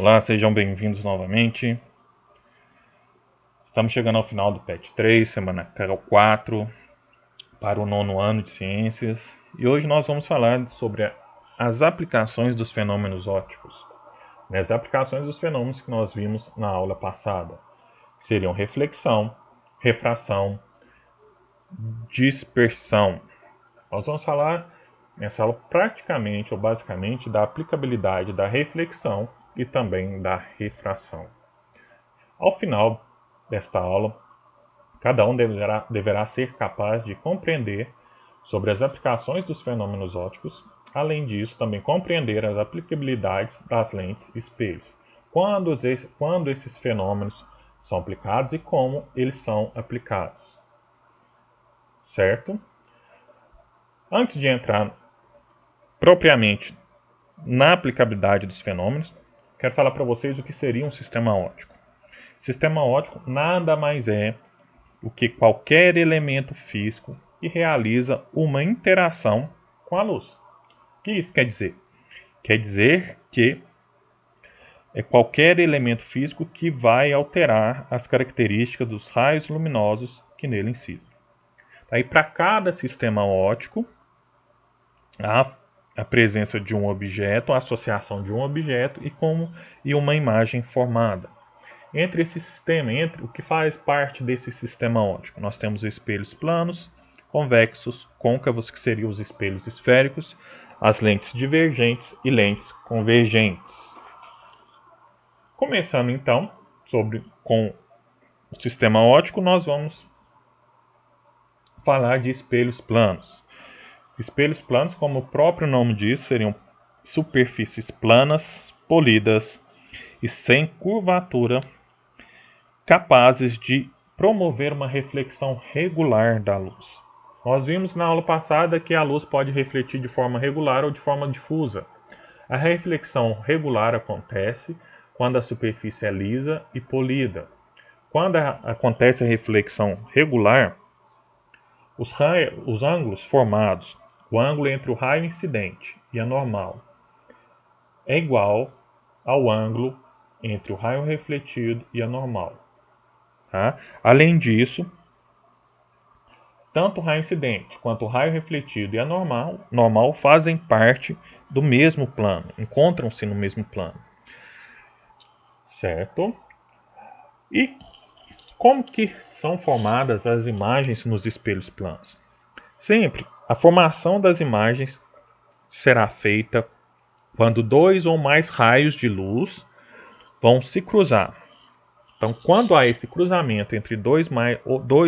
Olá, sejam bem-vindos novamente. Estamos chegando ao final do PET 3, semana 4, para o 9º ano de ciências. E hoje nós vamos falar sobre as aplicações dos fenômenos ópticos. As aplicações dos fenômenos que nós vimos na aula passada seriam reflexão, refração, dispersão. Nós vamos falar nessa aula praticamente ou basicamente da aplicabilidade da reflexão e também da refração. Ao final desta aula, cada um deverá ser capaz de compreender sobre as aplicações dos fenômenos ópticos, além disso, também compreender as aplicabilidades das lentes espelhos, quando esses fenômenos são aplicados e como eles são aplicados. Certo? Antes de entrar propriamente na aplicabilidade dos fenômenos, quero falar para vocês o que seria um sistema óptico. Sistema óptico nada mais é do que qualquer elemento físico que realiza uma interação com a luz. O que isso quer dizer? Quer dizer que é qualquer elemento físico que vai alterar as características dos raios luminosos que nele incidem. Aí, para cada sistema óptico, há a presença de um objeto, a associação de um objeto e uma imagem formada. Entre esse sistema, entre o que faz parte desse sistema óptico, nós temos espelhos planos, convexos, côncavos, que seriam os espelhos esféricos, as lentes divergentes e lentes convergentes. Começando então com o sistema óptico, nós vamos falar de espelhos planos. Espelhos planos, como o próprio nome diz, seriam superfícies planas, polidas e sem curvatura, capazes de promover uma reflexão regular da luz. Nós vimos na aula passada que a luz pode refletir de forma regular ou de forma difusa. A reflexão regular acontece quando a superfície é lisa e polida. Quando acontece a reflexão regular, os ângulos formados, o ângulo entre o raio incidente e a normal, é igual ao ângulo entre o raio refletido e a normal. Tá? Além disso, tanto o raio incidente quanto o raio refletido e a normal fazem parte do mesmo plano, encontram-se no mesmo plano. Certo? E como que são formadas as imagens nos espelhos planos? Sempre a formação das imagens será feita quando dois ou mais raios de luz vão se cruzar. Então, quando há esse cruzamento entre dois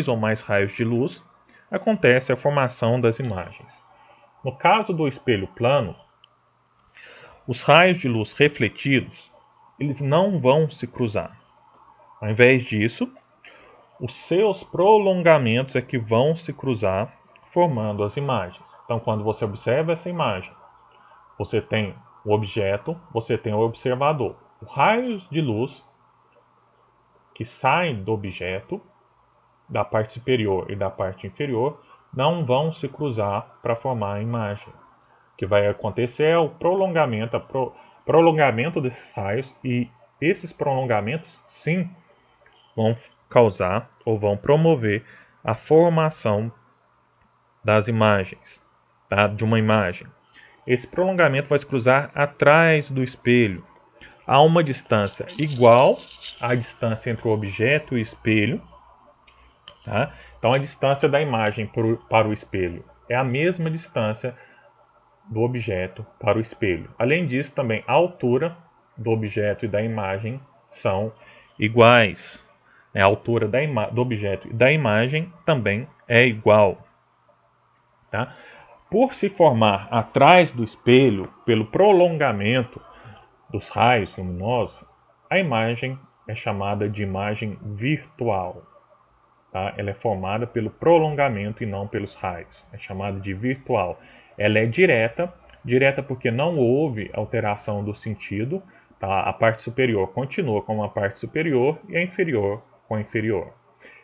ou mais raios de luz, acontece a formação das imagens. No caso do espelho plano, os raios de luz refletidos, eles não vão se cruzar. Ao invés disso, os seus prolongamentos é que vão se cruzar, formando as imagens. Então, quando você observa essa imagem, você tem o objeto, você tem o observador. Os raios de luz que saem do objeto, da parte superior e da parte inferior, não vão se cruzar para formar a imagem. O que vai acontecer é o prolongamento desses raios, e esses prolongamentos, sim, vão causar ou vão promover a formação das imagens, tá? De uma imagem. Esse prolongamento vai se cruzar atrás do espelho, a uma distância igual à distância entre o objeto e o espelho. Tá? Então, a distância da imagem para o espelho é a mesma distância do objeto para o espelho. Além disso, também a altura do objeto e da imagem são iguais. A altura do objeto e da imagem também é igual. Tá? Por se formar atrás do espelho, pelo prolongamento dos raios luminosos, a imagem é chamada de imagem virtual. Tá? Ela é formada pelo prolongamento e não pelos raios. É chamada de virtual. Ela é direta porque não houve alteração do sentido. Tá? A parte superior continua como a parte superior e a inferior com a inferior.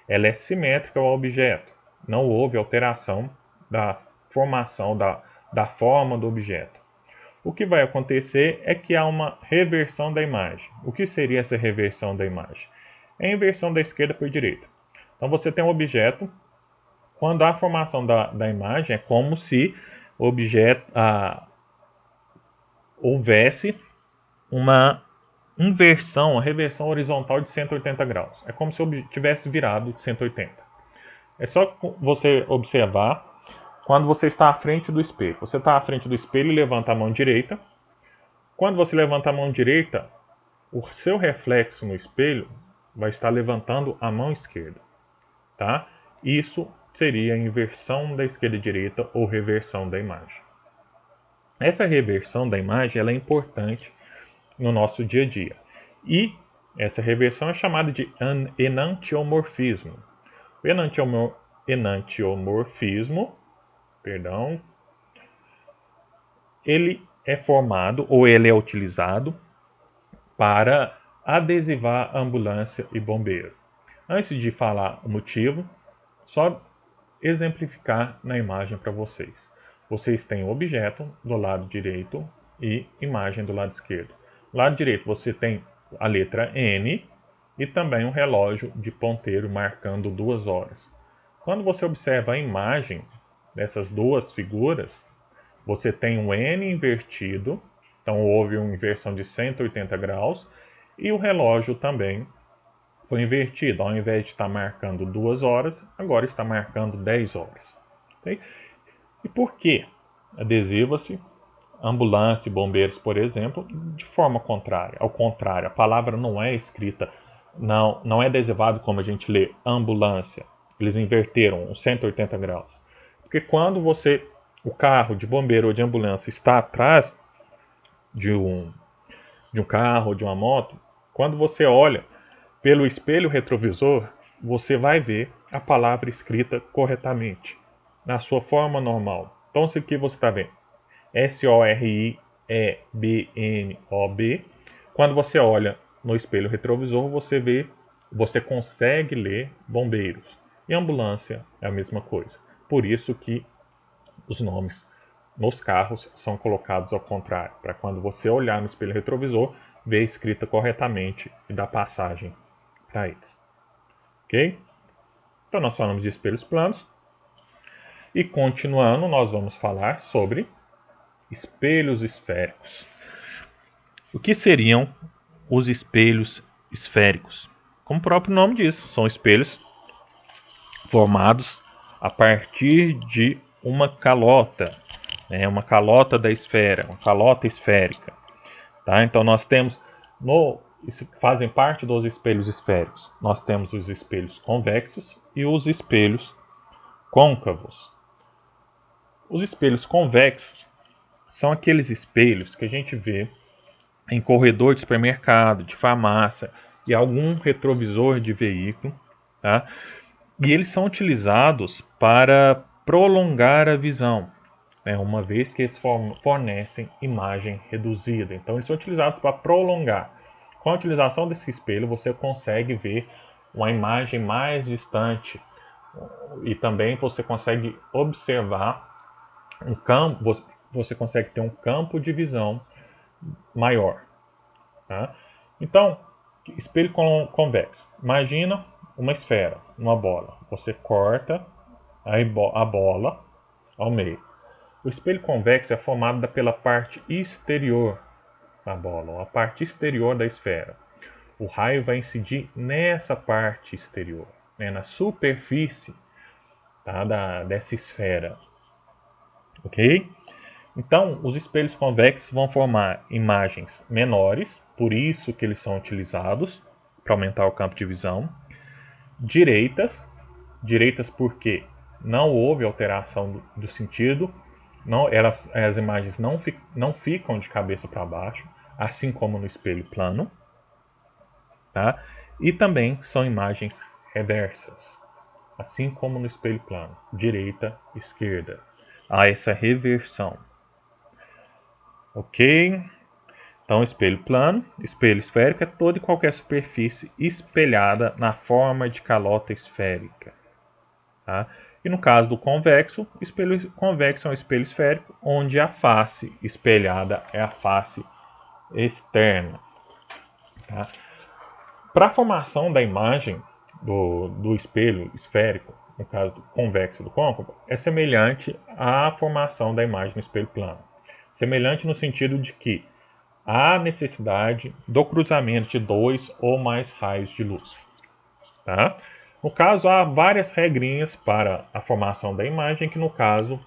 Ela é simétrica ao objeto. Não houve alteração da formação da forma do objeto. o que vai acontecer é que há uma reversão da imagem. O que seria essa reversão da imagem? É a inversão da esquerda para a direita. Então você tem um objeto, quando há a formação da imagem, é como se o objeto houvesse uma inversão, uma reversão horizontal de 180 graus. É como se eu tivesse virado de 180. É só você observar quando você está à frente do espelho. Você está à frente do espelho e levanta a mão direita. Quando você levanta a mão direita, o seu reflexo no espelho vai estar levantando a mão esquerda, tá? Isso seria a inversão da esquerda e direita ou reversão da imagem. Essa reversão da imagem ela é importante no nosso dia a dia. E essa reversão é chamada de enantiomorfismo. O enantiomorfismo, ele é formado ou ele é utilizado para adesivar ambulância e bombeiro. Antes de falar o motivo, só exemplificar na imagem para vocês. Vocês têm o objeto do lado direito e imagem do lado esquerdo. Do lado direito você tem a letra N e também um relógio de ponteiro marcando 2 horas. Quando você observa a imagem dessas duas figuras, você tem um N invertido, então houve uma inversão de 180 graus, e o relógio também foi invertido. Ao invés de estar marcando 2 horas, agora está marcando 10 horas. Okay? E por que adesiva-se ambulância e bombeiros, por exemplo, de forma contrária? Ao contrário, a palavra não é escrita, não é adesivado como a gente lê ambulância. Eles inverteram os 180 graus. Porque quando o carro de bombeiro ou de ambulância está atrás de um carro ou de uma moto, quando você olha pelo espelho retrovisor, você vai ver a palavra escrita corretamente, na sua forma normal. Então, isso aqui você está vendo SORIEBNOB. Quando você olha no espelho retrovisor, você consegue ler bombeiros. E ambulância é a mesma coisa. Por isso que os nomes nos carros são colocados ao contrário, para quando você olhar no espelho retrovisor, ver a escrita corretamente e dar passagem para eles. Ok? Então nós falamos de espelhos planos. E continuando, nós vamos falar sobre espelhos esféricos. O que seriam os espelhos esféricos? Como o próprio nome diz, são espelhos formados a partir de uma calota, uma calota da esfera, uma calota esférica. Tá? Então nós temos, fazem parte dos espelhos esféricos, nós temos os espelhos convexos e os espelhos côncavos. Os espelhos convexos são aqueles espelhos que a gente vê em corredor de supermercado, de farmácia e algum retrovisor de veículo, tá? E eles são utilizados para prolongar a visão, uma vez que eles fornecem imagem reduzida. Então eles são utilizados para prolongar. Com a utilização desse espelho você consegue ver uma imagem mais distante e também você consegue observar um campo, você consegue ter um campo de visão maior. Tá? Então, espelho convexo. Imagina uma esfera, uma bola. Você corta a bola ao meio. O espelho convexo é formado pela parte exterior da bola, ou a parte exterior da esfera. O raio vai incidir nessa parte exterior, na superfície, tá, dessa esfera. Ok? Então, os espelhos convexos vão formar imagens menores, por isso que eles são utilizados para aumentar o campo de visão. Direitas porque não houve alteração do sentido, as imagens não ficam de cabeça para baixo, assim como no espelho plano. Tá? E também são imagens reversas, assim como no espelho plano, direita, esquerda. Há essa reversão. Ok? Então, espelho plano, espelho esférico é toda e qualquer superfície espelhada na forma de calota esférica. Tá? E no caso do convexo, o espelho convexo é um espelho esférico, onde a face espelhada é a face externa. Tá? Para a formação da imagem do espelho esférico, no caso do convexo e do côncavo, é semelhante à formação da imagem no espelho plano. Semelhante no sentido de que há necessidade do cruzamento de 2 ou mais raios de luz. Tá? No caso, há várias regrinhas para a formação da imagem, que no caso,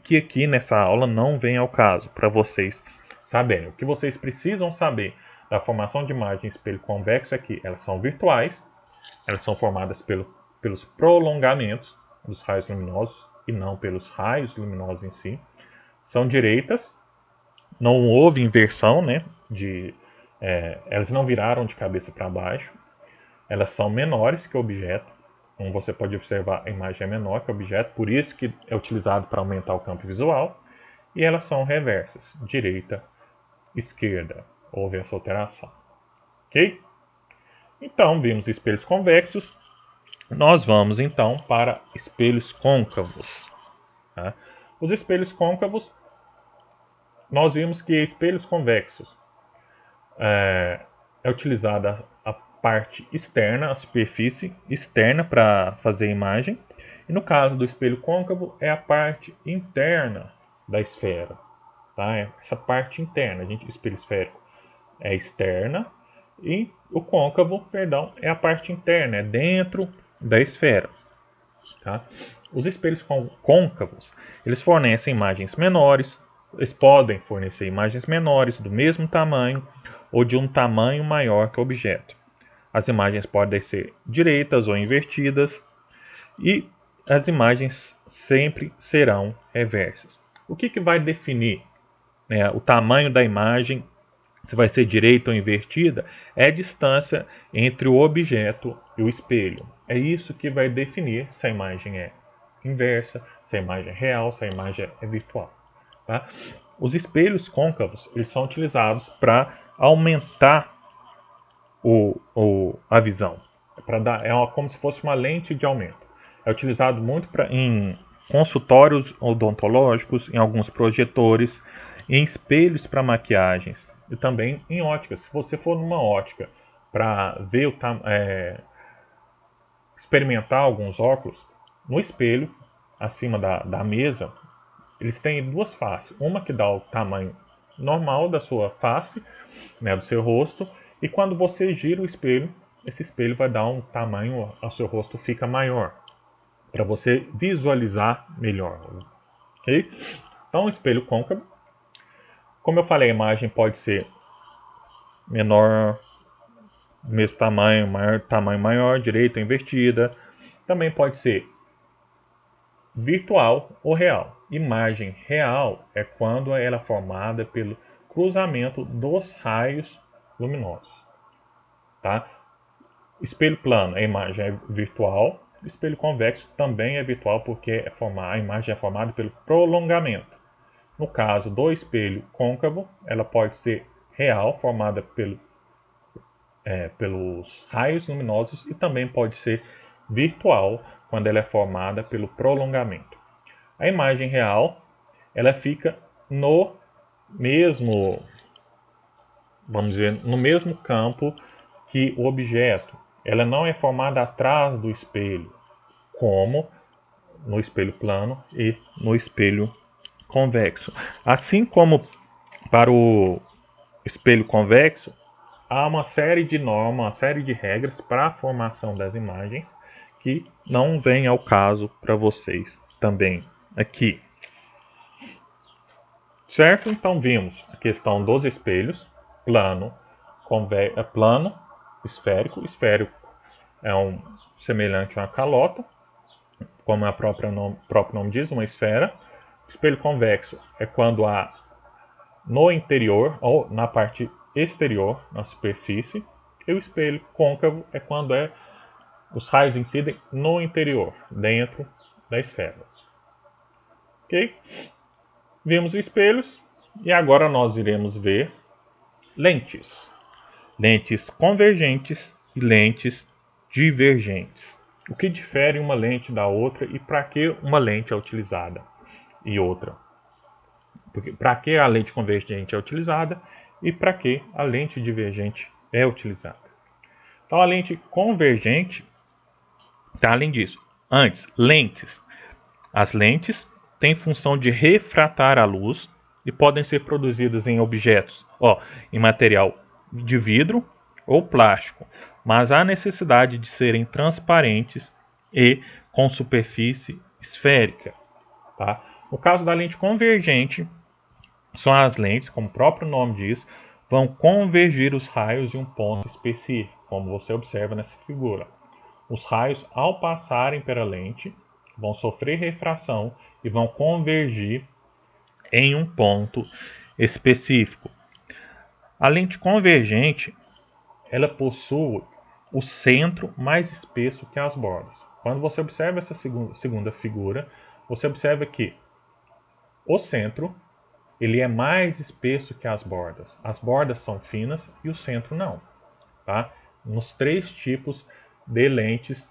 que aqui nessa aula não vem ao caso, para vocês saberem. O que vocês precisam saber da formação de imagem em espelho convexo é que elas são virtuais, elas são formadas pelos prolongamentos dos raios luminosos e não pelos raios luminosos em si. São direitas, não houve inversão, né? Elas não viraram de cabeça para baixo. Elas são menores que o objeto. Como você pode observar, a imagem é menor que o objeto, por isso que é utilizado para aumentar o campo visual. E elas são reversas, direita, esquerda. Houve essa alteração. Ok? Então, vimos espelhos convexos. Nós vamos, então, para espelhos côncavos. Tá? Os espelhos côncavos, nós vimos que espelhos convexos é utilizada a parte externa, a superfície externa para fazer a imagem. E no caso do espelho côncavo, é a parte interna da esfera. Tá? Essa parte interna, o espelho esférico é externa e o côncavo, perdão, é a parte interna, é dentro da esfera. Tá? Os espelhos côncavos, eles fornecem imagens menores, eles podem fornecer imagens menores do mesmo tamanho ou de um tamanho maior que o objeto. As imagens podem ser direitas ou invertidas e as imagens sempre serão reversas. O que vai definir, né, o tamanho da imagem, se vai ser direita ou invertida, é a distância entre o objeto e o espelho. É isso que vai definir se a imagem é inversa, se a imagem é real, se a imagem é virtual. Tá? Os espelhos côncavos, eles são utilizados para aumentar a visão. Como se fosse uma lente de aumento. É utilizado muito em consultórios odontológicos, em alguns projetores, em espelhos para maquiagens e também em óticas. Se você for numa ótica para ver experimentar alguns óculos, no espelho, acima da mesa, eles têm duas faces. Uma que dá o tamanho normal da sua face, né, do seu rosto, e quando você gira o espelho, esse espelho vai dar um tamanho, o seu rosto fica maior, para você visualizar melhor. Okay? Então, o espelho côncavo, como eu falei, a imagem pode ser menor, mesmo tamanho maior, direita ou invertida. Também pode ser virtual ou real. Imagem real é quando ela é formada pelo cruzamento dos raios luminosos. Tá? Espelho plano, a imagem é virtual. Espelho convexo também é virtual porque a imagem é formada pelo prolongamento. No caso do espelho côncavo, ela pode ser real, formada pelos raios luminosos, e também pode ser virtual, quando ela é formada pelo prolongamento. A imagem real, ela fica no mesmo, vamos dizer, no mesmo campo que o objeto. Ela não é formada atrás do espelho, como no espelho plano e no espelho convexo. Assim como para o espelho convexo, há uma série de normas, uma série de regras para a formação das imagens que não vem ao caso para vocês também aqui. Certo? Então vimos a questão dos espelhos, plano, plano, esférico. Esférico é semelhante a uma calota, como o próprio nome diz, uma esfera. Espelho convexo é quando há no interior ou na parte exterior, na superfície. E o espelho côncavo é quando os raios incidem no interior, dentro da esfera. Ok? Vimos espelhos e agora nós iremos ver lentes. Lentes convergentes e lentes divergentes. O que difere uma lente da outra e para que uma lente é utilizada e outra? Para que a lente convergente é utilizada e para que a lente divergente é utilizada. Então, a lente convergente, tá, além disso, antes, lentes. As lentes têm função de refratar a luz e podem ser produzidas em objetos, em material de vidro ou plástico, mas há necessidade de serem transparentes e com superfície esférica. Tá? No caso da lente convergente, são as lentes, como o próprio nome diz, vão convergir os raios em um ponto específico, como você observa nessa figura. Os raios, ao passarem pela lente, vão sofrer refração e vão convergir em um ponto específico. A lente convergente, ela possui o centro mais espesso que as bordas. Quando você observa essa segunda figura, você observa que o centro ele é mais espesso que as bordas. As bordas são finas e o centro não. Tá? Nos três tipos de lentes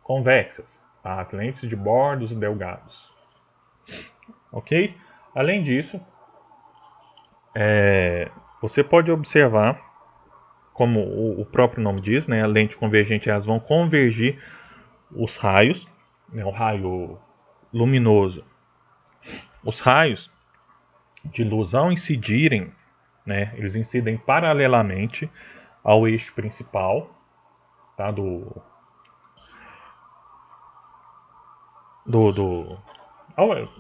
convexas, tá? As lentes de bordos delgados. Ok? Além disso, você pode observar, como o próprio nome diz, né, a lente convergente, elas vão convergir os raios, né, o raio luminoso. Os raios de luz, ao incidirem, né, eles incidem paralelamente ao eixo principal, tá,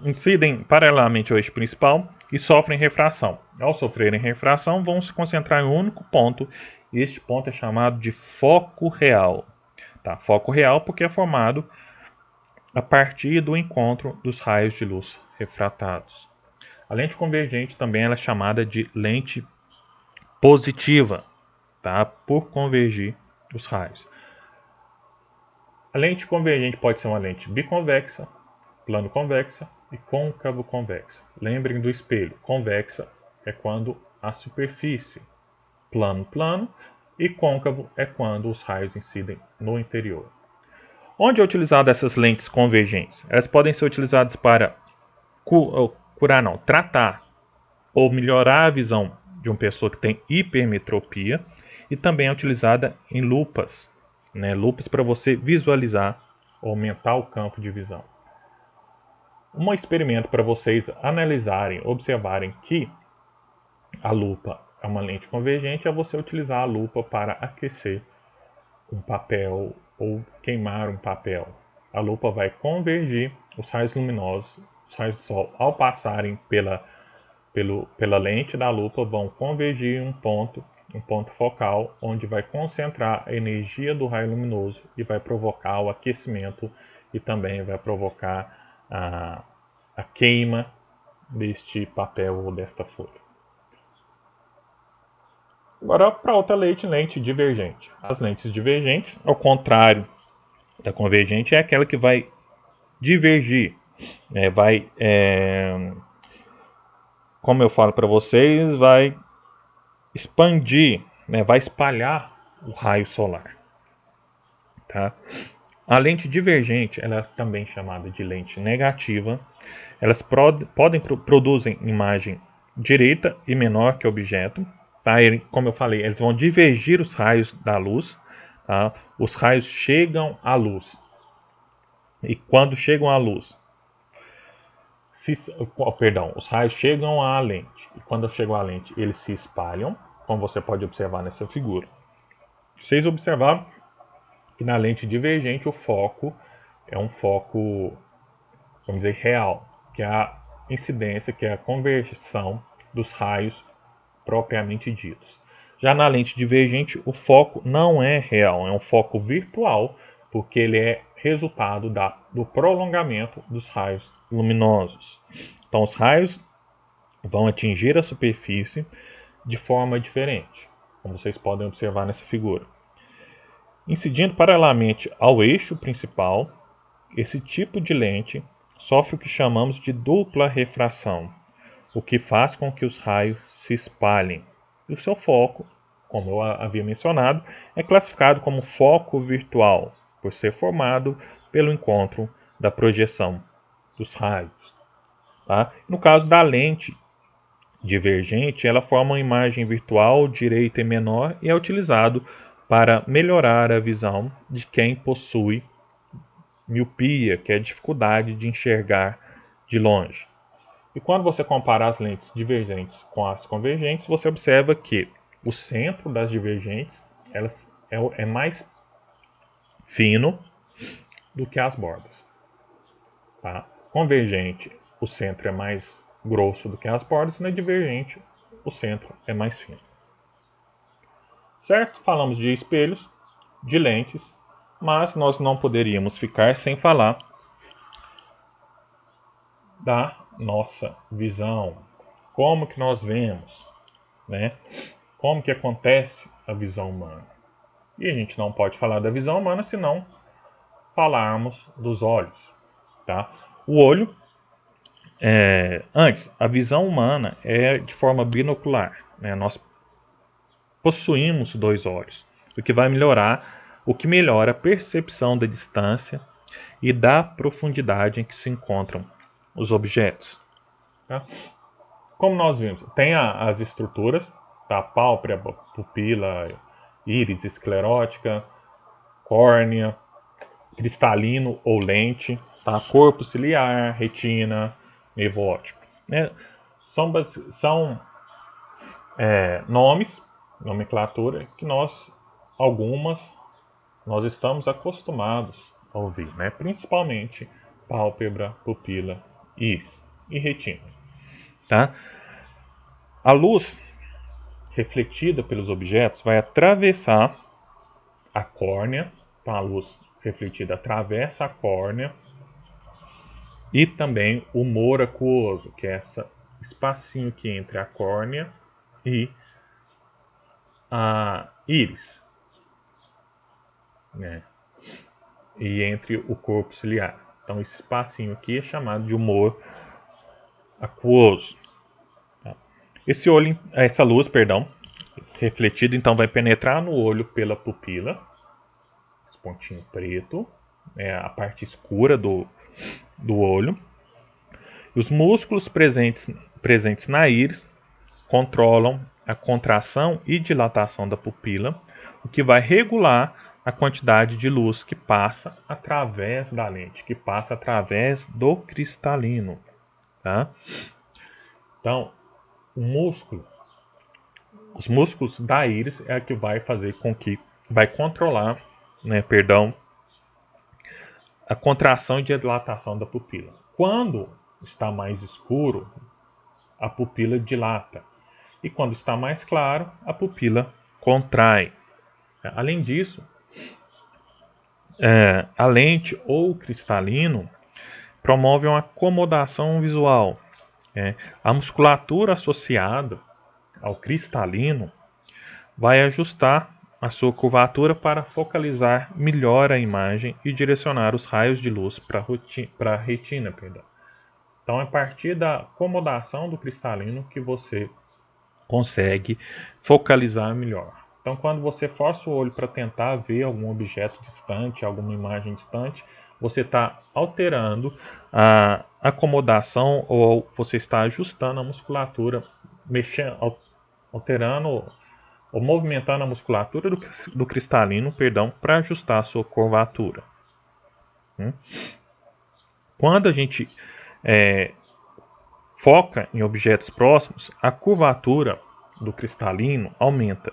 incidem paralelamente ao eixo principal e sofrem refração. Ao sofrerem refração, vão se concentrar em um único ponto, e este ponto é chamado de foco real. Tá? Foco real porque é formado a partir do encontro dos raios de luz refratados. A lente convergente também ela é chamada de lente positiva, tá? Por convergir os raios. A lente convergente pode ser uma lente biconvexa, plano convexa e côncavo convexa. Lembrem do espelho. Convexa é quando a superfície, plano, e côncavo é quando os raios incidem no interior. Onde é utilizada essas lentes convergentes? Elas podem ser utilizadas para tratar ou melhorar a visão de uma pessoa que tem hipermetropia, e também é utilizada em lupas, né? Lupas para você visualizar, aumentar o campo de visão. Um experimento para vocês analisarem, observarem que a lupa é uma lente convergente é você utilizar a lupa para aquecer um papel ou queimar um papel. A lupa vai convergir os raios luminosos, os raios do sol, ao passarem pela lente da lupa, vão convergir em um ponto focal, onde vai concentrar a energia do raio luminoso e vai provocar o aquecimento e também vai provocar a queima deste papel ou desta folha. Agora, para outra lente divergente. As lentes divergentes, ao contrário da convergente, é aquela que vai divergir, né? Como eu falo para vocês, vai expandir, né? Vai espalhar o raio solar. Tá? A lente divergente, ela é também chamada de lente negativa. Elas produzem imagem direita e menor que o objeto. Tá? Como eu falei, eles vão divergir os raios da luz. Tá? Os raios chegam à luz. E quando chegam à luz, os raios chegam à lente. E quando chegam à lente, eles se espalham, como você pode observar nessa figura. Vocês observaram que na lente divergente o foco é um foco, vamos dizer, real, que é a incidência, que é a conversão dos raios propriamente ditos. Já na lente divergente, o foco não é real, é um foco virtual, porque ele é resultado do prolongamento dos raios luminosos. Então, os raios vão atingir a superfície de forma diferente, como vocês podem observar nessa figura. Incidindo paralelamente ao eixo principal, esse tipo de lente sofre o que chamamos de dupla refração, o que faz com que os raios se espalhem. E o seu foco, como eu havia mencionado, é classificado como foco virtual. por ser formado pelo encontro da projeção dos raios. Tá? No caso da lente divergente, ela forma uma imagem virtual direita e menor e é utilizado para melhorar a visão de quem possui miopia, que é a dificuldade de enxergar de longe. E quando você compara as lentes divergentes com as convergentes, você observa que o centro das divergentes é mais fino do que as bordas. Tá? Convergente, o centro é mais grosso do que as bordas, e na divergente, o centro é mais fino. Certo? Falamos de espelhos, de lentes, mas nós não poderíamos ficar sem falar da nossa visão. Como que nós vemos, né? Como que acontece a visão humana. E a gente não pode falar da visão humana se não falarmos dos olhos, tá? O olho, antes, a visão humana é de forma binocular, né? Nós possuímos dois olhos, o que melhora a percepção da distância e da profundidade em que se encontram os objetos. Tá? Como nós vimos, tem as estruturas, tá? Pálpebra, pupila, íris esclerótica, córnea, cristalino ou lente, tá? Corpo ciliar, retina, nervo óptico. Né? São nomes, nomenclatura, que nós estamos acostumados a ouvir, né? Principalmente pálpebra, pupila, íris e retina. Tá? A luz refletida pelos objetos vai atravessar a córnea, então a luz refletida atravessa a córnea e também o humor aquoso, que é esse espacinho aqui entre a córnea e a íris, né? E entre o corpo ciliar. Então esse espacinho aqui é chamado de humor aquoso. Tá? Essa luz, refletida, então vai penetrar no olho pela pupila, esse pontinho preto, a parte escura do olho. E os músculos presentes na íris controlam a contração e dilatação da pupila, o que vai regular a quantidade de luz que passa através da lente, que passa através do cristalino. Tá? Então, os músculos da íris é a que vai fazer com que vai controlar, a contração e dilatação da pupila. Quando está mais escuro, a pupila dilata. E quando está mais claro, a pupila contrai. Além disso, a lente ou cristalino promove uma acomodação visual. A musculatura associada ao cristalino vai ajustar a sua curvatura para focalizar melhor a imagem e direcionar os raios de luz para a retina. Então, é a partir da acomodação do cristalino que você consegue focalizar melhor. Então, quando você força o olho para tentar ver algum objeto distante, alguma imagem distante, você está alterando a acomodação ou você está ajustando a musculatura, alterando ou movimentando a musculatura do cristalino, para ajustar a sua curvatura. Quando a gente foca em objetos próximos, a curvatura do cristalino aumenta.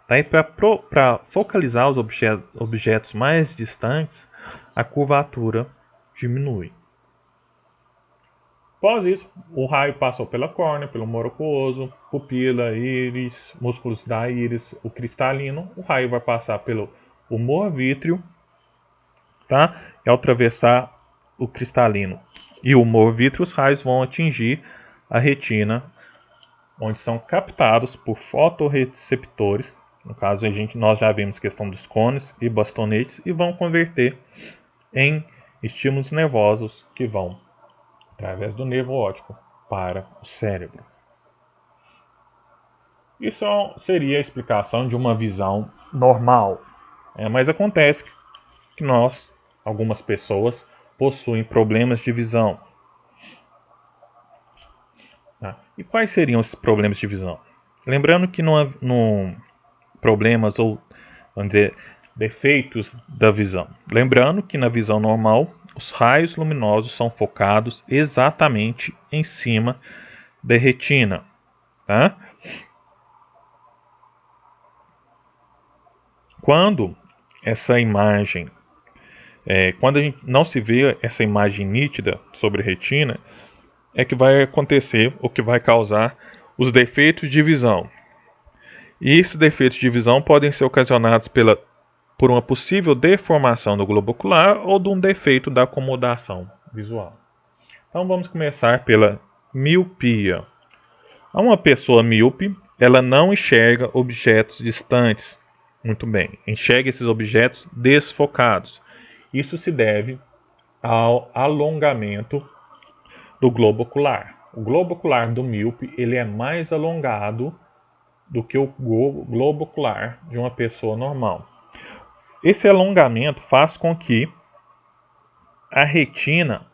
Daí, para focalizar os objetos mais distantes, a curvatura diminui. Após isso, o raio passou pela córnea, pelo humor aquoso, pupila, íris, músculos da íris, o cristalino. O raio vai passar pelo humor vítreo, tá? E ao atravessar o cristalino e o humor vítreo, os raios vão atingir a retina, onde são captados por fotorreceptores. No caso, nós já vimos questão dos cones e bastonetes, e vão converter em estímulos nervosos que vão através do nervo óptico para o cérebro. Isso seria a explicação de uma visão normal. Mas acontece que algumas pessoas, possuem problemas de visão. Tá? E quais seriam esses problemas de visão? Lembrando que no problemas ou, vamos dizer, defeitos da visão. Lembrando que na visão normal, os raios luminosos são focados exatamente em cima da retina. Tá? Quando essa imagem, quando a gente não se vê essa imagem nítida sobre a retina, é que vai acontecer o que vai causar os defeitos de visão. E esses defeitos de visão podem ser ocasionados por uma possível deformação do globo ocular ou de um defeito da acomodação visual. Então vamos começar pela miopia. Uma pessoa míope, ela não enxerga objetos distantes muito bem, enxerga esses objetos desfocados. Isso se deve ao alongamento do globo ocular. O globo ocular do míope, ele é mais alongado do que o globo ocular de uma pessoa normal. Esse alongamento faz com que a retina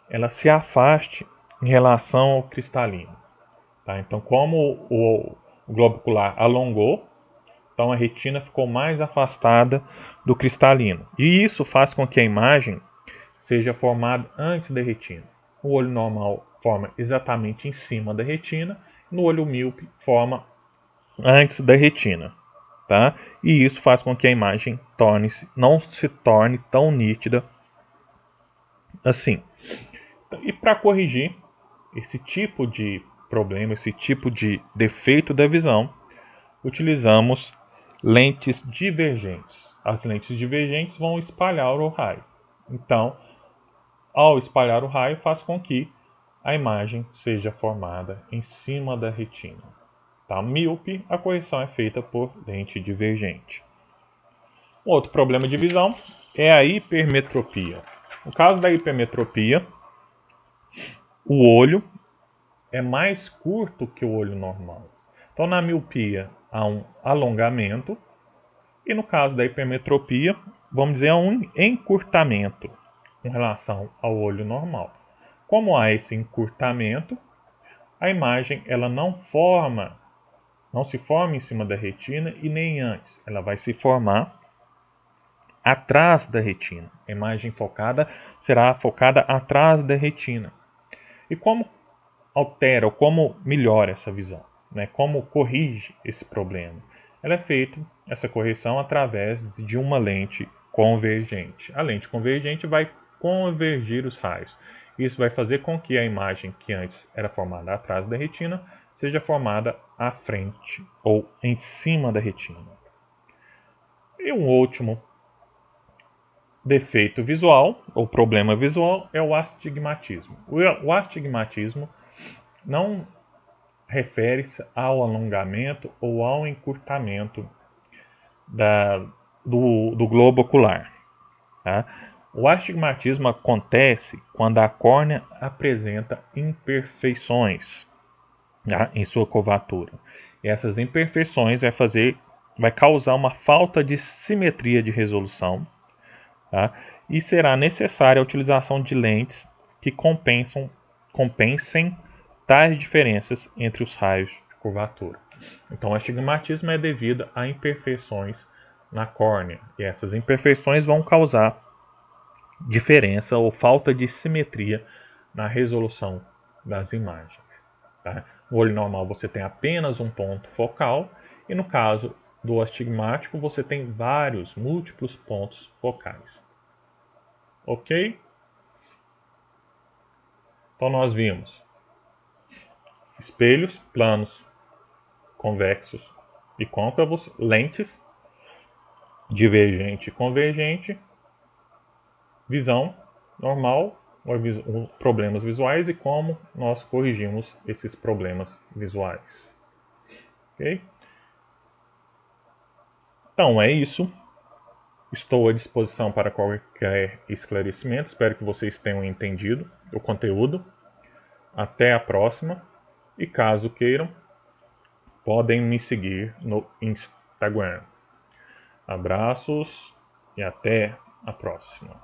ela se afaste em relação ao cristalino. Tá? Então, como o globo ocular alongou, então a retina ficou mais afastada do cristalino. E isso faz com que a imagem seja formada antes da retina. O olho normal forma exatamente em cima da retina, no olho míope forma antes da retina. Tá? E isso faz com que a imagem não se torne tão nítida assim. E para corrigir esse tipo de problema, esse tipo de defeito da visão, utilizamos lentes divergentes. As lentes divergentes vão espalhar o raio. Então, ao espalhar o raio, faz com que a imagem seja formada em cima da retina. Tá? Míope, a correção é feita por lente divergente. Um outro problema de visão é a hipermetropia. No caso da hipermetropia, o olho é mais curto que o olho normal. Então, na miopia, há um alongamento, e no caso da hipermetropia, vamos dizer, há um encurtamento em relação ao olho normal. Como há esse encurtamento, a imagem ela não se forma em cima da retina e nem antes. Ela vai se formar atrás da retina. A imagem focada será focada atrás da retina. E como altera ou como melhora essa visão? Né? Como corrige esse problema? Ela é feita, essa correção, através de uma lente convergente. A lente convergente vai convergir os raios. Isso vai fazer com que a imagem que antes era formada atrás da retina seja formada à frente ou em cima da retina. E um último defeito visual ou problema visual é o astigmatismo. O astigmatismo não refere-se ao alongamento ou ao encurtamento do globo ocular. Tá? O astigmatismo acontece quando a córnea apresenta imperfeições, tá, em sua curvatura. E essas imperfeições vai causar uma falta de simetria de resolução, tá? E será necessária a utilização de lentes que compensem tais diferenças entre os raios de curvatura. Então, o astigmatismo é devido a imperfeições na córnea, e essas imperfeições vão causar diferença ou falta de simetria na resolução das imagens. Tá? No olho normal você tem apenas um ponto focal, e no caso do astigmático você tem múltiplos pontos focais. Ok? Então nós vimos espelhos planos, convexos e côncavos, lentes, divergente e convergente, visão normal, problemas visuais e como nós corrigimos esses problemas visuais. Ok? Então é isso. Estou à disposição para qualquer esclarecimento. Espero que vocês tenham entendido o conteúdo. Até a próxima. E caso queiram, podem me seguir no Instagram. Abraços e até a próxima.